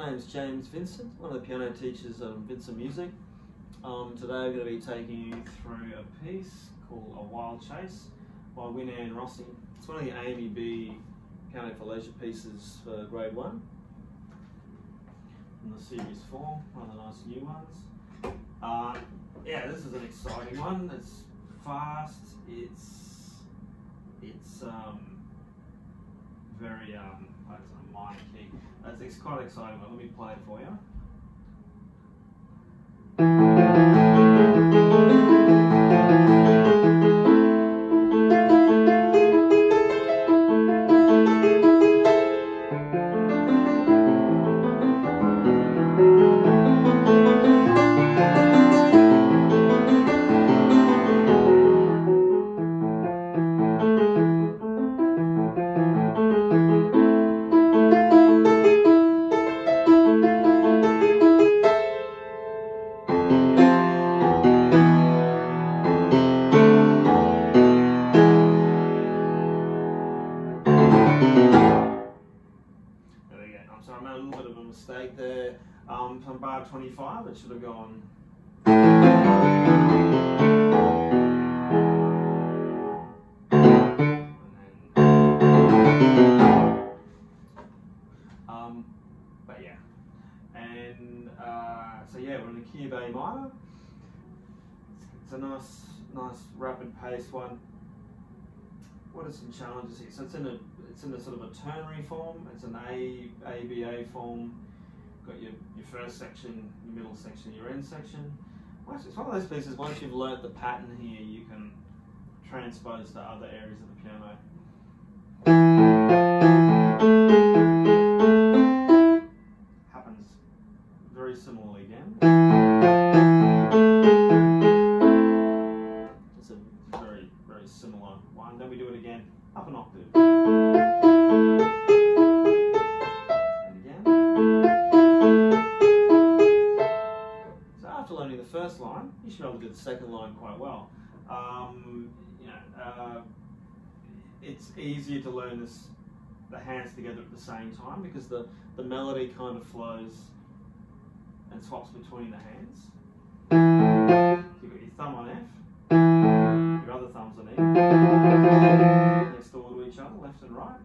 My name's James Vincent, one of the piano teachers of Vincent Music. Today I'm going to be taking you through a piece called A Wild Chase by Rossi. It's one of the Amy B Piano for Leisure pieces for grade 1 in the series 4, one of the nice new ones. Yeah, this is an exciting one. It's fast, it's very, it's a minor key. It's quite exciting, but let me play it for you. So I made a little bit of a mistake there. From bar 25, it should have gone. But yeah, and so yeah, we're in the key of A minor. It's a nice rapid pace one. What are some challenges here? So it's in a sort of a ternary form. It's an A-B-A form. Got your first section, your middle section, your end section. It's one of those pieces, once you've learnt the pattern here, you can transpose to other areas of the piano. Happens very similarly again. It's a very similar one. Then we do it again, up an octave. And again. So after learning the first line, you should be able to do the second line quite well. It's easier to learn the hands together at the same time because the melody kind of flows and swaps between the hands. You've got your thumb on F, your other thumb's on E, next door to each other, left and right.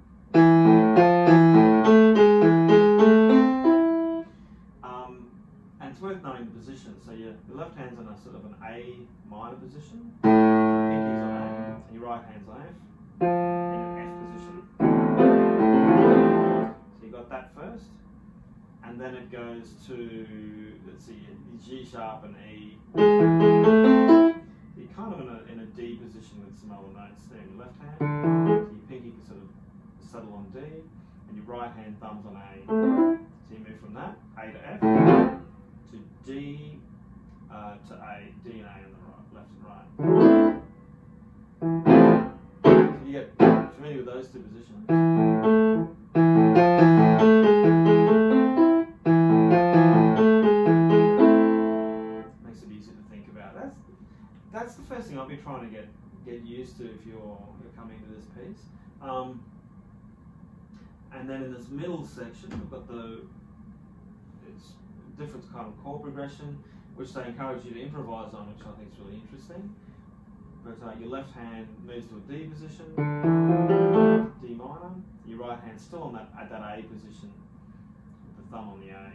And it's worth knowing the position. So your left hand's in a sort of an A minor position, your pinky's on A, and your right hand's on F, in an F position. So you got that first, and then it goes to, let's see, G sharp and E. You're kind of in a D position with some other notes there in your left hand. So your pinky can sort of settle on D, and your right hand thumb's on A. So you move from that, A to F, to D, to A, D and A on the right, left and right. So you get familiar with those two positions. Makes it easy to think about. That's the first thing I'll be trying to get used to if you're coming to this piece. And then in this middle section, we've got it's different kind of chord progression, which they encourage you to improvise on, which I think is really interesting. But your left hand moves to a D position, D minor. Your right hand's still at that A position, with the thumb on the A.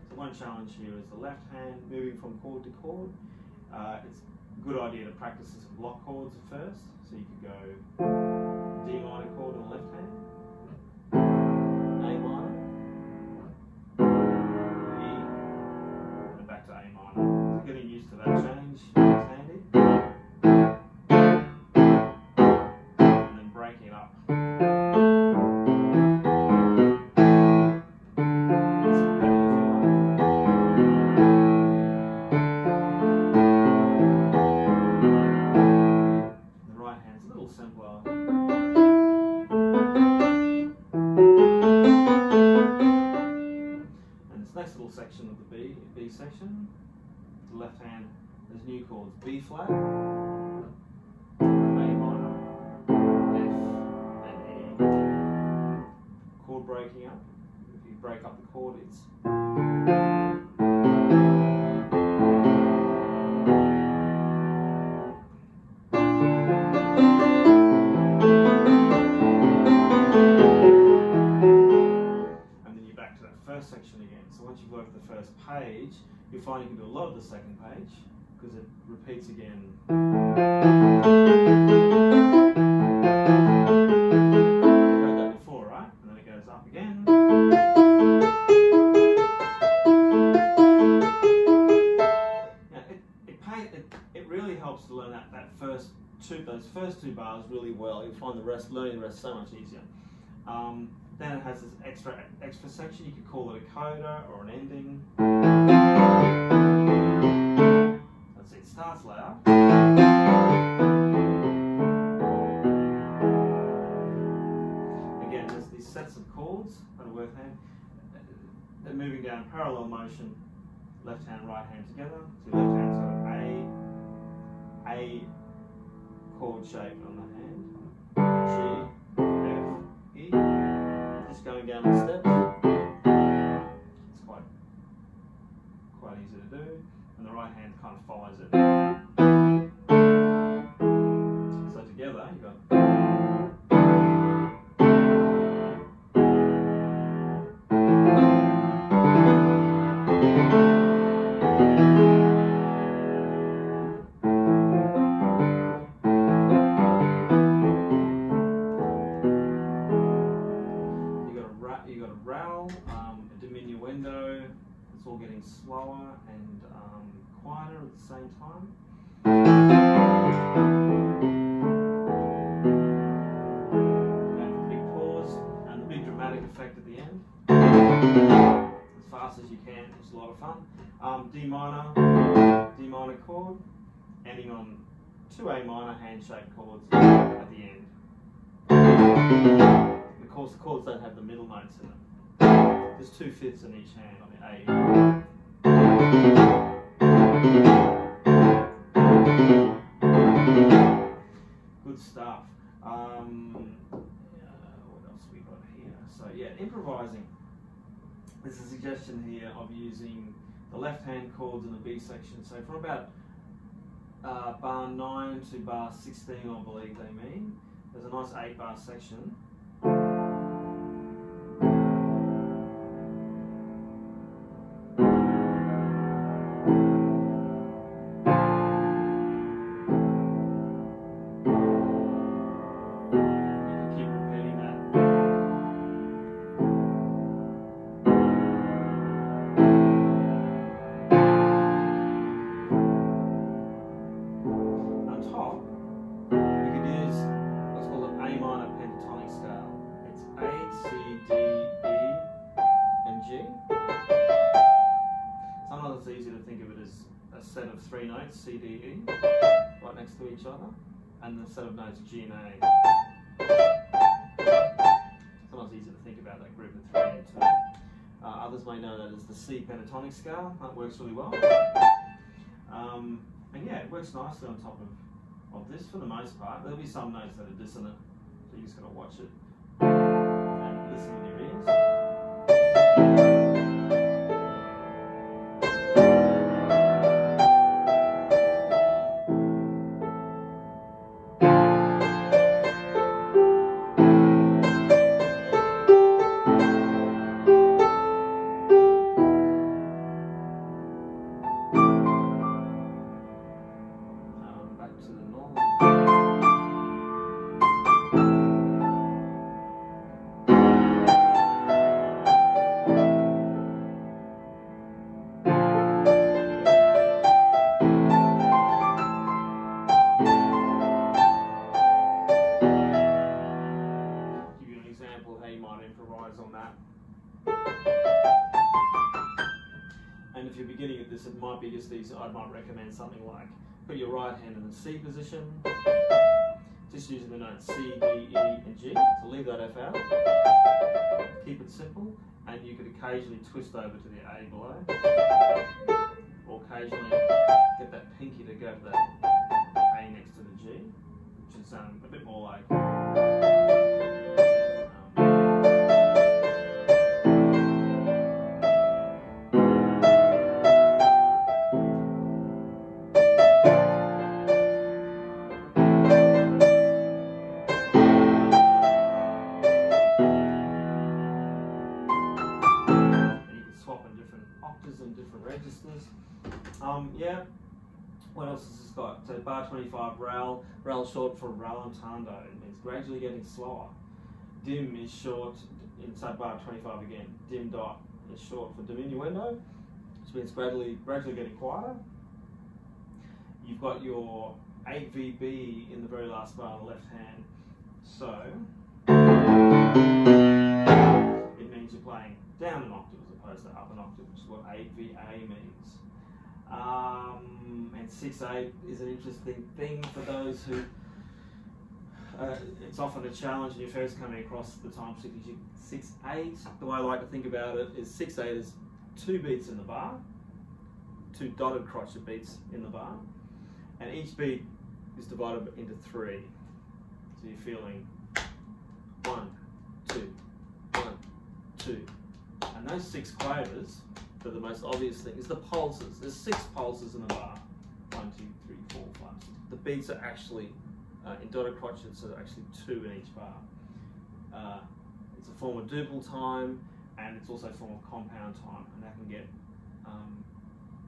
So one challenge here is the left hand moving from chord to chord. It's a good idea to practice some block chords first. So you could go D minor chord on the left hand, A minor, E, and back to A minor. So getting used to that change is handy. And then breaking it up. Simpler. And this next little section of the B section, the left hand, there's new chords: B flat, A minor, chord breaking up. If you break up the chord, it's first section again. So once you've worked the first page, you'll find you can do a lot of the second page because it repeats again. You heard that before, right? And then it goes up again. Yeah, it really helps to learn those first two bars really well. You'll find learning the rest so much easier. Then it has this extra section. You could call it a coda or an ending. Let's see, it starts loud. Again, there's these sets of chords that are worth hand. They're moving down parallel motion, left hand, right hand together. So your left hand's got an A chord shape on the hand. G, F, E. Just going down the steps. It's quite easy to do. And the right hand kind of follows it. So together you've got it's all getting slower and quieter at the same time. And the big pause and the big dramatic effect at the end. As fast as you can, it's a lot of fun. D minor chord, ending on two A minor hand-shaped chords at the end. Of course, the chords don't have the middle notes in them. There's 2/5 in each hand on the A. Good stuff. What else we got here? So yeah, improvising. There's a suggestion here of using the left-hand chords in the B section. So from about bar 9 to bar 16, I believe they mean. There's a nice 8-bar section. Set of 3 notes, C, D, E, right next to each other, and the set of notes G and A. Sometimes easy to think about that group of 3 and 2. Others may know that as the C pentatonic scale. That works really well. And yeah, it works nicely on top of this for the most part. There'll be some notes that are dissonant, so you just got to watch it and listen with your ears. And if you're beginning at this, it might be just these. I might recommend something like put your right hand in the C position, just using the notes C, D, E, and G. So leave that F out. Keep it simple, and you could occasionally twist over to the A below, or occasionally get that pinky to go to that A next to the G, which is a bit more like. What else has this got? So bar 25 rel. Rel short for rallentando. It means gradually getting slower. Dim is short inside bar 25 again. Dim dot is short for diminuendo, which means gradually getting quieter. You've got your 8VB in the very last bar on the left hand. So it means you're playing down an octave as opposed to up an octave, which is what 8VA means. And 6/8 is an interesting thing for those who it's often a challenge when you're first coming across the time signature. 6/8, the way I like to think about it is 6/8 is 2 beats in the bar, 2 dotted crotchet beats in the bar, and each beat is divided into 3. So you're feeling 1, 2, 1, 2. And those 6 quavers, are the most obvious thing, is the pulses. There's 6 pulses in the bar. 1, 2, 3, 4, 5, 6. The beats are actually in dotted crotchets, so there are actually 2 in each bar. It's a form of duple time, and it's also a form of compound time, and that can get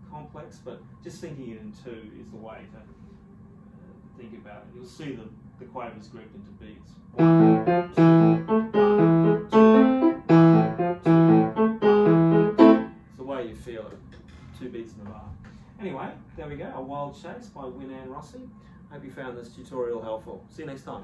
complex, but just thinking it in 2 is the way to think about it. You'll see the quavers grouped into beats. 1, 2, 1, 2, 1, 2, 1. It's the way you feel it. 2 beats in the bar. Anyway, there we go. A Wild Chase by Rossi. Hope you found this tutorial helpful. See you next time.